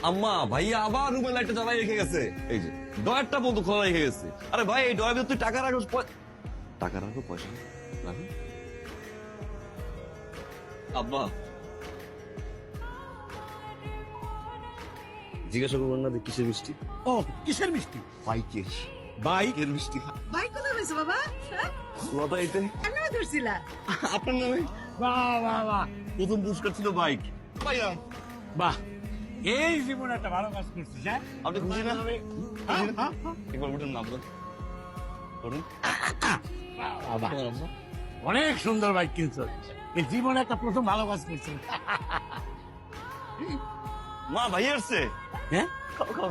আম্মা ভাইয়া আবার রুমের লাইটটা জ্বালাই রেখে গেছে, এই যে ডয়ারটা বন্ধু খোলা রেখে গেছে। আরে ভাই এই ডয়ার ভিতরে তুই টাকা রাখো, টাকা রাখো, পয়সা রাখো। আব্বা জিজ্ঞাসা করবেন না যে কিসের মিষ্টি? ও কিসের মিষ্টি? বাইকের। বাইকের মিষ্টি। ভাই কোথায় হয়েছে বাবা? লটারিতে কেন ধরছিলা? আপনার নামে বাহ বাহ বাহ প্রথম পুরস্কার ছিল বাইক। ভাইয়া বাহ, এই জীবনে একটা ভালো কাজ করছিস। হ্যাঁ আপনি খুশি না? হ্যাঁ, হ্যাঁ, হ্যাঁ। একবার উঠুন না আপনার, উঠুন। বাহ, বাহ। অনেক সুন্দর বাইক কিনছ, এই জীবনে একটা প্রথম ভালো কাজ করছিস। মা ভাই আসছে। হ্যাঁ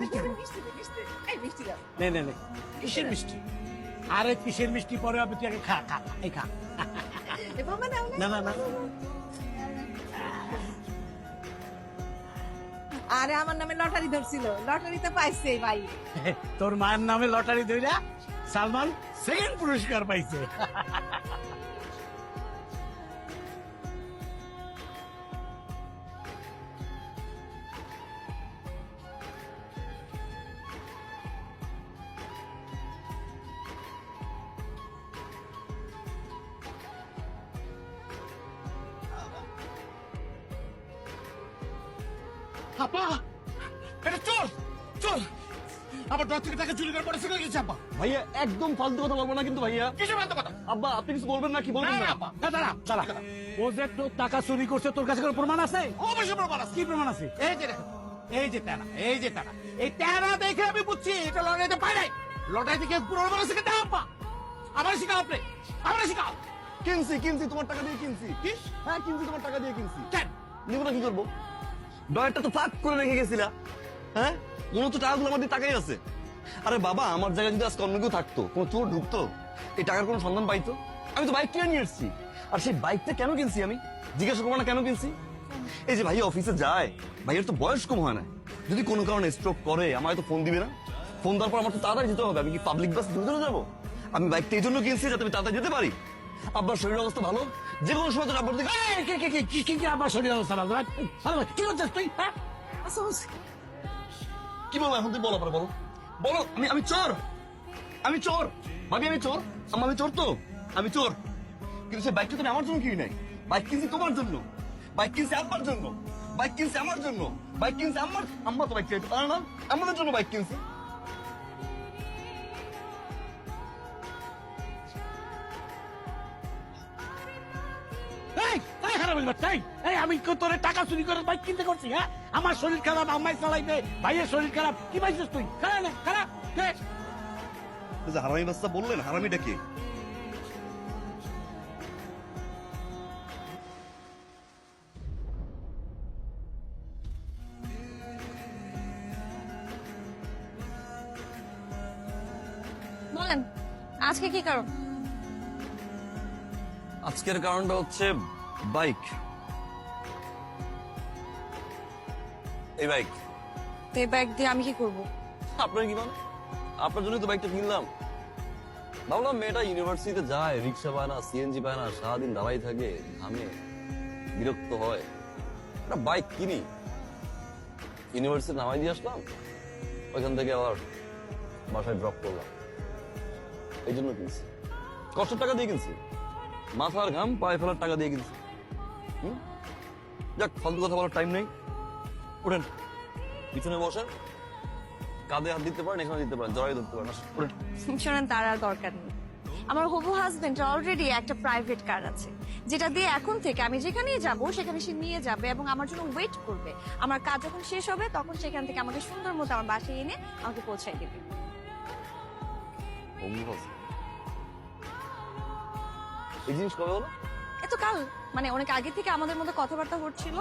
মিষ্টি দে, মিষ্টি দে। এই মিষ্টি দাও। নে নে নে, কিসের মিষ্টি? আরে কিসের মিষ্টি পরে হবে, তুই আগে খা খা খা, এই খা। এ বাবা নাও না না না, আরে আমার নামে লটারি ধরছিল, লটারিতে পাইছে ভাই। তোর মায়ের নামে লটারি ধইরা সালমান সেকেন্ড পুরস্কার পাইছে। আপা, এটা চোর চোর, আমার দশ থেকে টাকা চুরি করে পরে সেখানে গেছে। আপা ভাইয়া একদম ফালতু কথা বলবো না কিন্তু ভাইয়া। কিসের বান্ধব কথা? আব্বা আপনি কিছু বলবেন না, কি বলবেন না? দাঁড়া দাঁড়া, ও যে তোর টাকা চুরি করছে, তোর কাছে কোনো প্রমাণ আছে? অবশ্যই প্রমাণ আছে। কি প্রমাণ আছে? এই যে দেখো, এই যে টানা, এই যে টানা, এই টানা দেখে আমি বুঝছি এটা লটারিতে পাই নাই। লটারি থেকে পুরো শিখে দাও। আপা আমার শিখাও, আপনি আমার শিখাও। কিনছি কিনছি, তোমার টাকা দিয়ে কিনছি। কি? হ্যাঁ কিনছি, তোমার টাকা দিয়ে কিনছি। কেন? নিব না, কি করবো? ডয়ারটা তো ফাঁক করে রেখে গেছিলা। হ্যাঁ মনে হচ্ছে টাকাগুলো আমার দিয়ে টাকাই আছে। আরে বাবা আমার জায়গায় যদি আজকে অন্য কেউ থাকতো, কোনো চোর ঢুকতো, এই টাকার কোনো সন্ধান পাইতো? আমি তো বাইক কিনে নিয়ে এসেছি। আর সেই বাইকটা কেন কিনছি আমি জিজ্ঞাসা করবো না কেন কিনছি? এই যে ভাইয়া অফিসে যায়, ভাইয়ের তো বয়স কম হয় না, যদি কোনো কারণে স্ট্রোক করে আমায় তো ফোন দিবে না? ফোন দেওয়ার পর আমার তো তাড়াতাড়ি যেতে হবে। আমি কি পাবলিক বাস ধরে যাবো? আমি বাইকটা এই জন্য কিনছি যাতে আমি তাড়াতাড়ি যেতে পারি। আব্বার শরীর অবস্থা ভালো, যে কোনো সময় তো আব্বার দিকে। এই, কি আমার শরীর অবস্থা না? কি করছিস তুই? হ্যাঁ আচ্ছা, আচ্ছা। কি বলবো এখন? তুই বলো পরে, বলো বলো। আমি চোর, আমি চোর ভাবি, আমি চোর। আমি চোর তো, আমি চোর। কিন্তু সে বাইকটা তুমি আমার জন্য কিনি নাই, বাইক কিনছি তোমার জন্য, বাইক কিনছি আব্বার জন্য, বাইক কিনছি আমার জন্য, বাইক কিনছি আমার। আম্মা তো বাইক কিনতে পারে না, আমাদের জন্য বাইক কিনছি। এই, এই হারামির বাচ্চা, এই আমি তোর টাকা চুরি করে বাইক কিনতে করছি? হ্যাঁ আমার শরীর খারাপ, আম্মাই চালাইবে, ভাইয়ের শরীর খারাপ, কি পাইছিস তুই? খারাপ না খারাপ। হারামি বাচ্চা বললেন, হারামিটা কে? বলেন আজকে কি কারণ? আজকের কারণটা হচ্ছে বাইক। এই বাইক। তো এই ব্যাগ দিয়ে আমি কি করব? আপনার কি মানে? আপনার জন্য তো বাইকটা কিনলাম। ভাবলাম মেয়েটা ইউনিভার্সিটিতে যায়, রিক্সা পায় না, সিএনজি পায় না, সারাদিন দাঁড়াই থাকে, ঘামে, বিরক্ত হয়, একটা বাইক কিনি। ইউনিভার্সিটি নামাই দিয়ে আসলাম, ওইখান থেকে আবার বাসায় ড্রপ করলাম। এই জন্য কিনছি, কষ্টের টাকা দিয়ে কিনছি, মাথার ঘাম পায়ে ফেলার টাকা দিয়ে কিনছি। যাক, ফালতু কথা বলার টাইম নেই। উঠেন, পিছনে বসেন, কাঁধে হাত দিতে পারেন, এখানে দিতে পারেন, জড়াই ধরতে পারেন। আসুন, উঠেন। শোনেন, তার আর দরকার নেই। আমার হবু হাজবেন্ড অলরেডি একটা প্রাইভেট কার আছে, যেটা দিয়ে এখন থেকে আমি যেখানেই যাব সেখানে সে নিয়ে যাবে এবং আমার জন্য ওয়েট করবে। আমার কাজ যখন শেষ হবে তখন সেখান থেকে আমাকে সুন্দর মতো আমার বাসায় এনে আমাকে পৌঁছাই দেবে। এই জিনিস কবে হলো? এত কাল, মানে অনেক আগে থেকে আমাদের মধ্যে কথাবার্তা হচ্ছিল।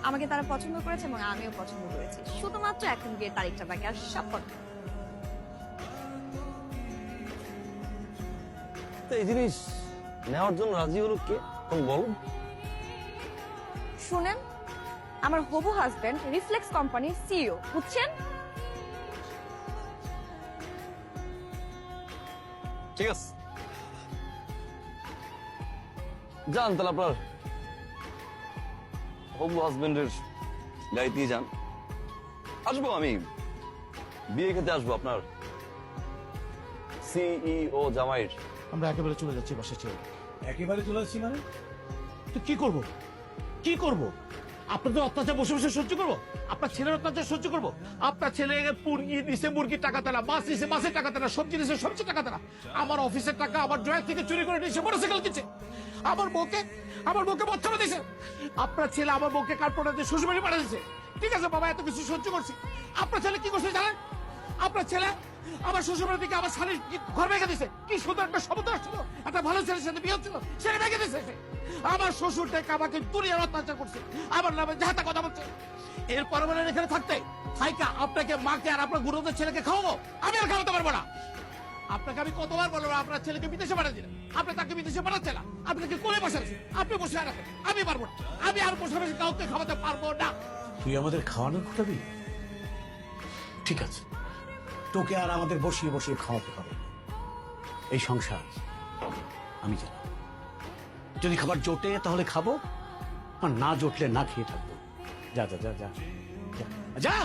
আমাকে তারা পছন্দ করেছে এবং আমিও পছন্দ করেছি। শুধুমাত্র এখন বিয়ের তারিখটা বাকি, আর সব কথা। তো এই জিনিস নেওয়ার জন্য রাজি হলো কে? তুমি বলো। শুনেন, আমার হবু হাজবেন্ড রিফ্লেক্স কোম্পানির সিইও, বুঝছেন? ঠিক আছে, যান তাহলে আপনার হবু হাজবেন্ডের গাড়িতেই যান, আসবো আমি, বিয়ে খেতে আসবো আপনার সিইও জামাইয়ের। আমরা একেবারে চলে যাচ্ছি বাসা ছেড়ে। একেবারে চলে যাচ্ছি মানে? তো কি করব? কি করব? আপনাদের অত্যাচার বসে বসে সহ্য করবো? আপনার ছেলের অত্যাচার সহ্য করবো? আপনার ছেলে মুরগি দিছে, মুরগির টাকা তারা, মাছ দিছে, মাছের টাকা তারা, সবজি দিছে, সবজির টাকা তারা, আমার অফিসের টাকা আমার ড্রয়ার থেকে চুরি করে নিয়েছে, মোটরসাইকেল কিনছে, আমার বউকে বচ্চা দিছে। আপনার ছেলে আমার বউকে কার্পোরেটে দিয়ে শ্বশুরবাড়ি পাঠিয়েছে। ঠিক আছে বাবা, এত কিছু সহ্য করছি। আপনার ছেলে কি করছে জানেন? আপনার ছেলে আমার শ্বশুরবাড়ি থেকে আমার স্বামীর ঘর ভেঙে দিছে। কি সুন্দর একটা শব্দ আসছিল, একটা ভালো ছেলের সাথে বিয়ে হচ্ছিল, সেটা ভেঙে দিছে সে। আমার শ্বশুর থেকে আমাকে দুনিয়ার অত্যাচার করছে, আমার নামে যাহাতা কথা বলছে। এরপরে বলেন এখানে থাকতে থাইকা আপনাকে, মাকে আর আপনার গুরুদের ছেলেকে খাওয়াবো? আমি আর খাওয়াতে পারবো না। আপনাকে আমি কতবার বলবো আপনার ছেলেকে বিদেশে পাঠিয়ে দিলেন, আপনি তাকে বিদেশে পাঠাচ্ছে না, আপনাকে কোলে বসে আছেন, আপনি বসে রাখেন, আমি পারবো না, আমি আর বসে বসে কাউকে খাওয়াতে পারবো না। তুই আমাদের খাওয়ানোর কথা দিবি? ঠিক আছে, তোকে আর আমাদের বসিয়ে বসিয়ে খাওয়াতে হবে। এই সংসার আমি জানি, যদি খাবার জোটে তাহলে খাবো, আর না জোটলে না খেয়ে থাকবো। যা যা যা যা যা, যা।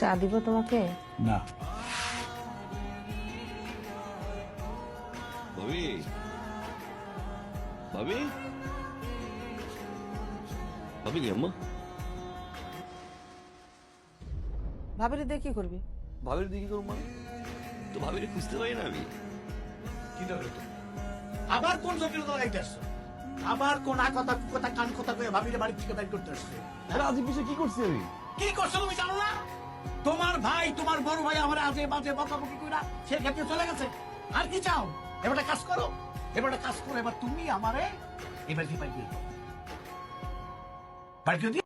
চা দিব তোমাকে? না, ভাবি, ভাবি, ভাবি কি আম্মা? ভাবিরে দিয়ে কি করবি? ভাবির দিকে করবো মানে? তো ভাবির খুঁজতে পারি না আমি। কি দরকার তোর? আবার কোন জটিলতা লাইতে আসছো? আবার কোন কথা কথা কান কথা কয়ে ভাবিরে বাড়ি থেকে বাইর করতে আসছে? রাজীব বিষয়ে কি করছি আমি? কি করছো তুমি জানো না? তোমার ভাই, তোমার বড় ভাই আমার আজে বাজে বকাবকি কইরা সে ক্ষেত্রে চলে গেছে। আর কি চাও? এবার একটা কাজ করো, এবার তুমি আমারে এবার কি পাই দিও, বাড়ি করে দিও।